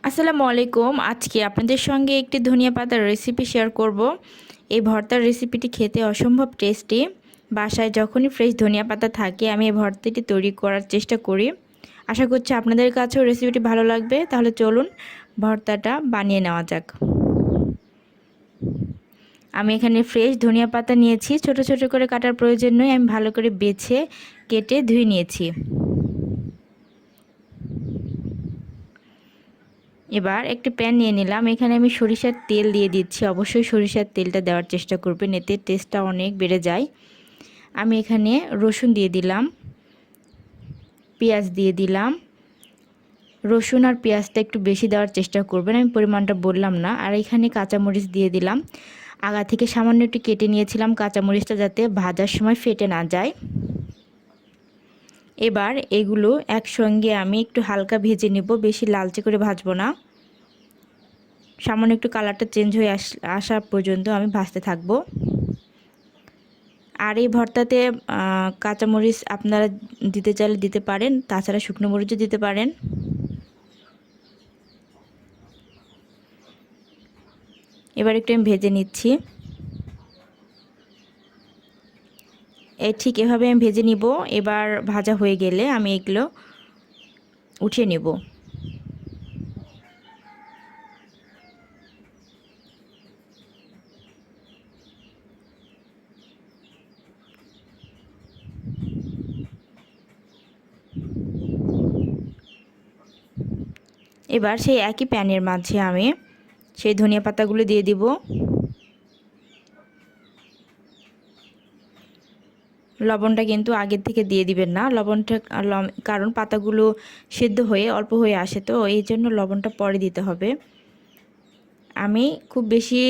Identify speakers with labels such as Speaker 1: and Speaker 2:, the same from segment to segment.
Speaker 1: আসসালামু আলাইকুম। আজকে আপনাদের সঙ্গে একটি ধনিয়া পাতার রেসিপি শেয়ার করব। এই ভর্তার রেসিপিটি খেতে অসম্ভব টেস্টি। বাসায় যখনই ফ্রেশ ধনিয়া পাতা থাকে আমি এই ভর্তাটি তৈরি করার চেষ্টা করি। আশা করছি আপনাদের কাছেও রেসিপিটি ভালো লাগবে। তাহলে চলুন ভর্তাটা বানিয়ে নেওয়া যাক। আমি এখানে ফ্রেশ ধনিয়া পাতা নিয়েছি, ছোট ছোট করে কাটার প্রয়োজন নেই, আমি ভালো করে বেছে কেটে ধুয়ে নিয়েছি। এবার একটি প্যান নিয়ে নিলাম, এখানে আমি সরিষার তেল দিয়ে দিচ্ছি। অবশ্যই সরিষার তেলটা দেওয়ার চেষ্টা করবেন, এতে টেস্টটা অনেক বেড়ে যায়। আমি এখানে রসুন দিয়ে দিলাম, পেঁয়াজ দিয়ে দিলাম। রসুন আর পেঁয়াজটা একটু বেশি দেওয়ার চেষ্টা করবেন, আমি পরিমাণটা বললাম না। আর এখানে কাঁচামরিচ দিয়ে দিলাম, আগা থেকে সামান্য একটু কেটে নিয়েছিলাম কাঁচামরিচটা যাতে ভাজার সময় ফেটে না যায়। এবার এগুলো একসঙ্গে আমি একটু হালকা ভেজে নেব, বেশি লালচে করে ভাজবো না। সামান্য একটু কালারটা চেঞ্জ হয়ে আসা পর্যন্ত আমি ভাজতে থাকবো। আর এই ভর্তাতে কাঁচামরিচ আপনারা দিতে চাইলে দিতে পারেন, তাছাড়া শুকনো মরিচও দিতে পারেন। এবার একটু আমি ভেজে নিচ্ছি। ঠিক এভাবে আমি ভেজে নিব। এবার ভাজা হয়ে গেলে আমি এগুলো উঠিয়ে নেব। এবার সেই একই প্যানের মাঝে আমি সেই ধনিয়া পাতাগুলো দিয়ে দিব। লবণটা কিন্তু আগের থেকে দিয়ে দিবেন না, লবণটা কারণ পাতাগুলো সেদ্ধ হয়ে অল্প হয়ে আসে, তো এই জন্য লবণটা পরে দিতে হবে। আমি খুব বেশি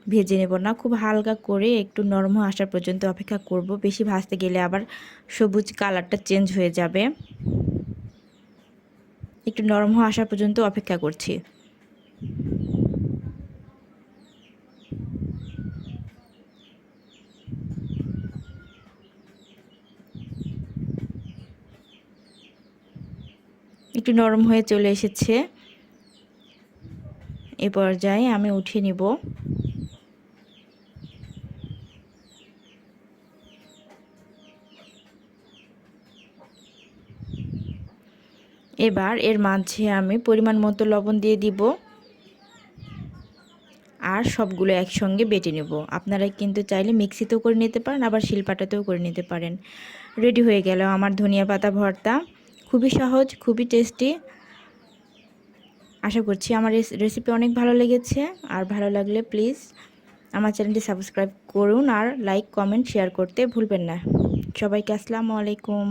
Speaker 1: ভেজে নেব না, খুব হালকা করে একটু নরম আসা পর্যন্ত অপেক্ষা করব। বেশি ভাজতে গেলে আবার সবুজ কালারটা চেঞ্জ হয়ে যাবে। একটু নরম আসা পর্যন্ত অপেক্ষা করছি। একটু নরম হয়ে চলে এসেছে, এ পর্যায়ে আমি উঠিয়ে নিব। এবার এর মাঝে আমি পরিমাণ মতো লবণ দিয়ে দিব আর সবগুলো একসঙ্গে বেটে নেব। আপনারা কিন্তু চাইলে মিক্সিতেও করে নিতে পারেন, আবার শিলপাটাতেও করে নিতে পারেন। রেডি হয়ে গেল আমার ধনিয়া পাতা ভর্তা। খুবই সহজ, খুবই টেস্টি। আশা করছি আমার রেসিপি অনেক ভালো লেগেছে। আর ভালো লাগলে প্লিজ আমার চ্যানেলটি সাবস্ক্রাইব করুন আর লাইক কমেন্ট শেয়ার করতে ভুলবেন না। সবাইকে আসসালামু আলাইকুম।